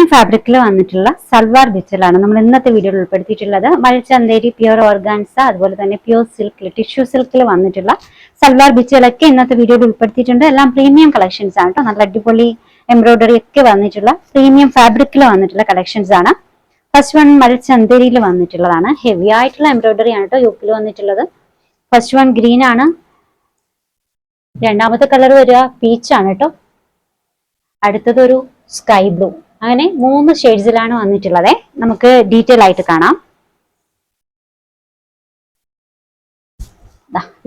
Premium ഫാബ്രിക്കിൽ വന്നിട്ടുള്ള സൽവാർ ബിച്ചലാണ് നമ്മൾ ഇന്നത്തെ വീഡിയോയിൽ ഉൾപ്പെടുത്തിയിട്ടുള്ളത്. മൽചന്തേരി പ്യൂർ ഓർഗാൻസ, അതുപോലെ തന്നെ പ്യൂർ സിൽക്കിൽ ടിഷ്യൂ സിൽക്കിൽ വന്നിട്ടുള്ള സൽവാർ ബിച്ചുകളൊക്കെ ഇന്നത്തെ വീഡിയോയിൽ ഉൾപ്പെടുത്തിയിട്ടുണ്ട്. എല്ലാം പ്രീമിയം കളക്ഷൻസ് ആണ് കേട്ടോ. നല്ല അടിപൊളി എംബ്രോയിഡറി ഒക്കെ വന്നിട്ടുള്ള പ്രീമിയം ഫാബ്രിക്കിൽ വന്നിട്ടുള്ള കളക്ഷൻസ് ആണ്. ഫസ്റ്റ് വൺ മൽചന്തേരിയിൽ വന്നിട്ടുള്ളതാണ്. ഹെവി ആയിട്ടുള്ള എംബ്രോയിഡറി ആണ് കേട്ടോ യോക്കിൽ വന്നിട്ടുള്ളത്. ഫസ്റ്റ് വൺ ഗ്രീൻ ആണ്. രണ്ടാമത്തെ കളർ വരിക പീച്ച് ആണ് കേട്ടോ. അടുത്തതൊരു സ്കൈ ബ്ലൂ. അങ്ങനെ 3 ഷെയ്ഡ്സിലാണ് വന്നിട്ടുള്ളത്. നമുക്ക് ഡീറ്റെയിൽ ആയിട്ട് കാണാം.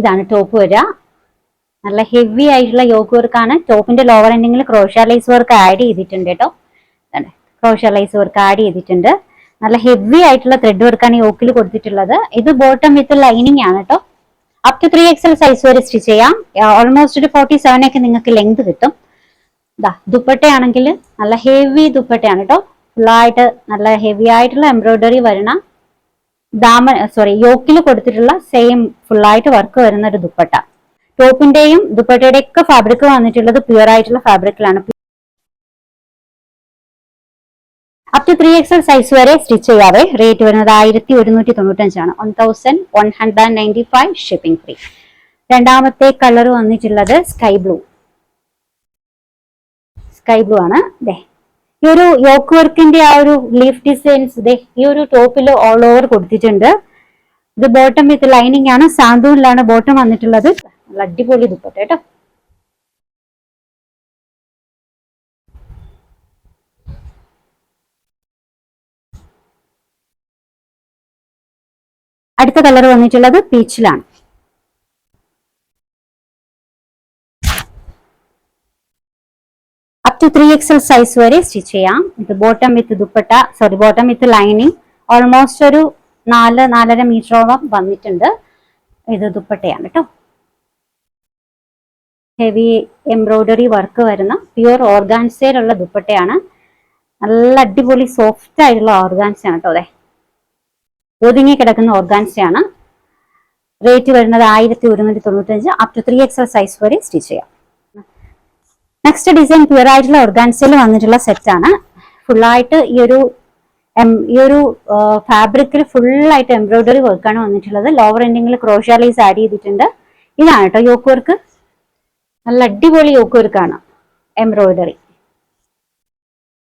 ഇതാണ് ടോപ്പ് വരിക. നല്ല ഹെവി ആയിട്ടുള്ള യോക്ക് വർക്കാണ്. ടോപ്പിന്റെ ലോവർ എൻഡിങ്ങിൽ ക്രോഷ്യ ലൈസ് വർക്ക് ആഡ് ചെയ്തിട്ടുണ്ട് കേട്ടോ. ക്രോഷ്യ ലൈസ് വർക്ക് ആഡ് ചെയ്തിട്ടുണ്ട്. നല്ല ഹെവി ആയിട്ടുള്ള ത്രെഡ് വർക്കാണ് യോക്കിൽ കൊടുത്തിട്ടുള്ളത്. ഇത് ബോട്ടം വിത്ത് ലൈനിങ് ആണ് കേട്ടോ. അപ് ടു 3XL സൈസ് വരെ സ്റ്റിച്ച് ചെയ്യാം. ഓൾമോസ്റ്റ് ഒരു 47 ഒക്കെ നിങ്ങൾക്ക് ലെങ്ത് കിട്ടും. ദുപ്പട്ടയാണെങ്കിൽ നല്ല ഹെവി ദുപ്പട്ടയാണ് കേട്ടോ. ഫുള്ളായിട്ട് നല്ല ഹെവി ആയിട്ടുള്ള എംബ്രോയിഡറി വരുന്ന യോക്കിൽ കൊടുത്തിട്ടുള്ള സെയിം ഫുള്ളായിട്ട് വർക്ക് വരുന്ന ഒരു ദുപ്പട്ട. ടോപ്പിന്റെയും ദുപ്പട്ടയുടെ ഒക്കെ ഫാബ്രിക് വന്നിട്ടുള്ളത് പ്യുവർ ആയിട്ടുള്ള ഫാബ്രിക്കിലാണ്. അപ് ടു 3XL സൈസ് വരെ സ്റ്റിച്ച് ചെയ്യാതെ. റേറ്റ് വരുന്നത് 1195 ആണ്. 1195 ഷിപ്പിംഗ് ഫ്രീ. രണ്ടാമത്തെ കളർ വന്നിട്ടുള്ളത് സ്കൈ ബ്ലൂ. സ്കൈ ബ്ലൂ ആണ്. ഈ ഒരു യോക്ക് വർക്കിന്റെ ആ ഒരു ലീഫ് ഡിസൈൻസ് ഈ ഒരു ടോപ്പിൽ ഓൾ ഓവർ കൊടുത്തിട്ടുണ്ട്. ഇത് ബോട്ടം വിത്ത് ലൈനിങ് ആണ്. സാന്തൂനിലാണ് ബോട്ടം വന്നിട്ടുള്ളത്. നല്ല അടിപൊളി ദുപ്പട്ട കേട്ടോ. അടുത്ത കളർ വന്നിട്ടുള്ളത് പീച്ചിലാണ്. അപ് ടു 3XL സൈസ് വരെ സ്റ്റിച്ച് ചെയ്യാം. ഇത് bottom with dupatta, bottom with lining. Almost ഒരു 4-4.5 മീറ്ററോളം വന്നിട്ടുണ്ട്. ഇത് ദുപ്പട്ടയാണ് കേട്ടോ. ഹെവി എംബ്രോയിഡറി വർക്ക് വരുന്ന പ്യുവർ ഓർഗാൻസയിലുള്ള ദുപ്പട്ടയാണ്. നല്ല അടിപൊളി സോഫ്റ്റ് ആയിട്ടുള്ള ഓർഗാൻസയാണ് കേട്ടോ. ഒതുങ്ങി കിടക്കുന്ന ഓർഗാൻസയാണ്. റേറ്റ് വരുന്നത് 1195. അപ് ടു 3XL സൈസ് വരെ സ്റ്റിച്ച് ചെയ്യാം. നെക്സ്റ്റ് ഡിസൈൻ പ്യുവർ ആയിട്ടുള്ള ഓർഗാൻസയിൽ വന്നിട്ടുള്ള സെറ്റാണ്. ഫുള്ളായിട്ട് ഈ ഒരു ഫാബ്രിക്കിൽ ഫുള്ളായിട്ട് എംബ്രോയിഡറി വർക്കാണ് വന്നിട്ടുള്ളത്. ലോവർ എൻഡിങ്ങിൽ ക്രോഷ്യ ലൈസ് ആഡ് ചെയ്തിട്ടുണ്ട്. ഇതാണ് കേട്ടോ യോക്ക് വർക്ക്. നല്ല അടിപൊളി യോക്ക് വർക്കാണ് എംബ്രോയിഡറി.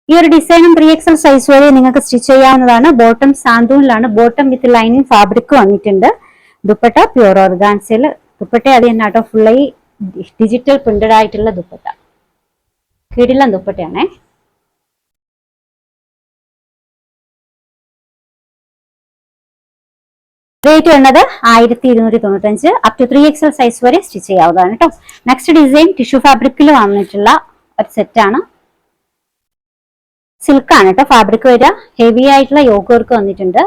ഈ ഒരു ഡിസൈനും 3XL സൈസ് വരെ നിങ്ങൾക്ക് സ്റ്റിച്ച് ചെയ്യാവുന്നതാണ്. ബോട്ടം സാന്തൂനിലാണ്. ബോട്ടം വിത്ത് ലൈനിങ് ഫാബ്രിക് വന്നിട്ടുണ്ട്. ദുപ്പട്ട പ്യുവർ ഓർഗാൻസയിൽ. ദുപ്പട്ട അത് തന്നെ കേട്ടോ. ഫുള്ളി ഡിജിറ്റൽ പ്രിന്റഡ് ആയിട്ടുള്ള ദുപ്പട്ട. കിടിലൻ ദുപ്പട്ടയാണേ. റേറ്റ് വരുന്നത് 1295. അപ് ടു 3XL സൈസ് വരെ സ്റ്റിച്ച് ചെയ്യാവുന്നതാണ് കേട്ടോ. നെക്സ്റ്റ് ഡിസൈൻ ടിഷ്യൂ ഫാബ്രിക്കിൽ വന്നിട്ടുള്ള ഒരു സെറ്റാണ്. സിൽക്കാണ് കേട്ടോ ഫാബ്രിക് വരിക. ഹെവി ആയിട്ടുള്ള യോക്ക് വർക്ക് വന്നിട്ടുണ്ട്.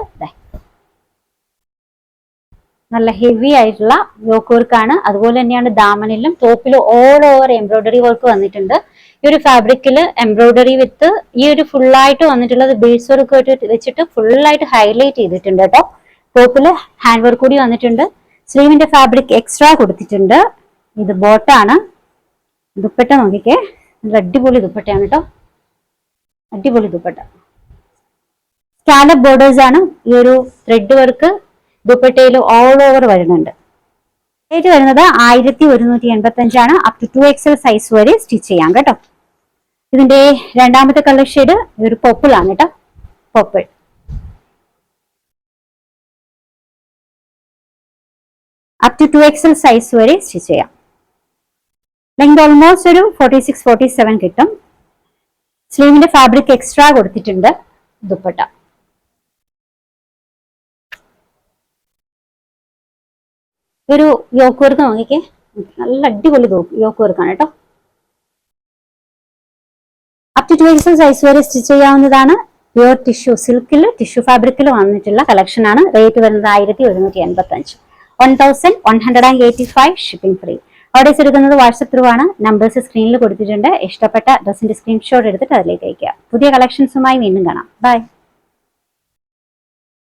നല്ല ഹെവി ആയിട്ടുള്ള യോക്ക് വർക്കാണ്. അതുപോലെ തന്നെയാണ് ദാമനിലും ടോപ്പിലും ഓൾ ഓവർ എംബ്രോയിഡറി വർക്ക് വന്നിട്ടുണ്ട്. ഈ ഒരു ഫാബ്രിക്കില് എംബ്രോയിഡറി വിത്ത് ഈ ഒരു ഫുള്ളായിട്ട് വന്നിട്ടുള്ളത് ബീഡ്സ് വർക്ക് വെച്ചിട്ട് ഫുള്ളായിട്ട് ഹൈലൈറ്റ് ചെയ്തിട്ടുണ്ട് കേട്ടോ. ടോപ്പില് ഹാൻഡ് വർക്ക് കൂടി വന്നിട്ടുണ്ട്. സ്ലീവിന്റെ ഫാബ്രിക് എക്സ്ട്രാ കൊടുത്തിട്ടുണ്ട്. ഇത് ബോട്ടാണ്. ദുപ്പട്ട നോക്കിക്കേ. നല്ല അടിപൊളി ദുപ്പട്ടയാണ് കേട്ടോ. അടിപൊളി ദുപ്പട്ട. സ്കാലപ്പ് ബോർഡേഴ്സ് ആണ്. ഈ ഒരു ത്രെഡ് വർക്ക് ദുപ്പട്ടയിൽ ഓൾ ഓവർ വരുന്നുണ്ട്. റേറ്റ് വരുന്നത് 1185 ആണ്. അപ് ടു 2XL സൈസ് വരെ സ്റ്റിച്ച് ചെയ്യാം കേട്ടോ. ഇതിന്റെ രണ്ടാമത്തെ കളർ ഷെയ്ഡ് ഒരു പർപ്പിൾ ആണ് കേട്ടോ. Purple. Up to 2XL size വരെ സ്റ്റിച്ച് ചെയ്യാം. ലെങ്ത് ഓൾമോസ്റ്റ് ഒരു 46-47 കിട്ടും. സ്ലീവിന്റെ ഫാബ്രിക് എക്സ്ട്രാ കൊടുത്തിട്ടുണ്ട്. ദുപ്പട്ട ഒരു യോക്ക് വർക്ക് നോക്കിക്കേ. നല്ല അടിപൊളി യോക്ക് വർക്കാണ് കേട്ടോ. അപ് ടു 2XL സൈസ് വരെ സ്റ്റിച്ച് ചെയ്യാവുന്നതാണ്. പ്യുവർ ടിഷ്യൂ സിൽക്കിൽ ടിഷ്യൂ ഫാബ്രിക്കിൽ വന്നിട്ടുള്ള കളക്ഷൻ ആണ്. റേറ്റ് വരുന്നത് 1185. 1185 ഷിപ്പിംഗ് ഫ്രീ. ഓർഡേഴ്സ് എടുക്കുന്നത് വാട്സ്ആപ്പ് ത്രൂ ആണ്. നമ്പേഴ്സ് സ്ക്രീനിൽ കൊടുത്തിട്ടുണ്ട്. ഇഷ്ടപ്പെട്ട ഡ്രസ്സിന്റെ സ്ക്രീൻഷോട്ട് എടുത്തിട്ട് അതിലേക്ക് അയക്കുക. പുതിയ കളക്ഷൻസുമായി വീണ്ടും കാണാം. ബൈ.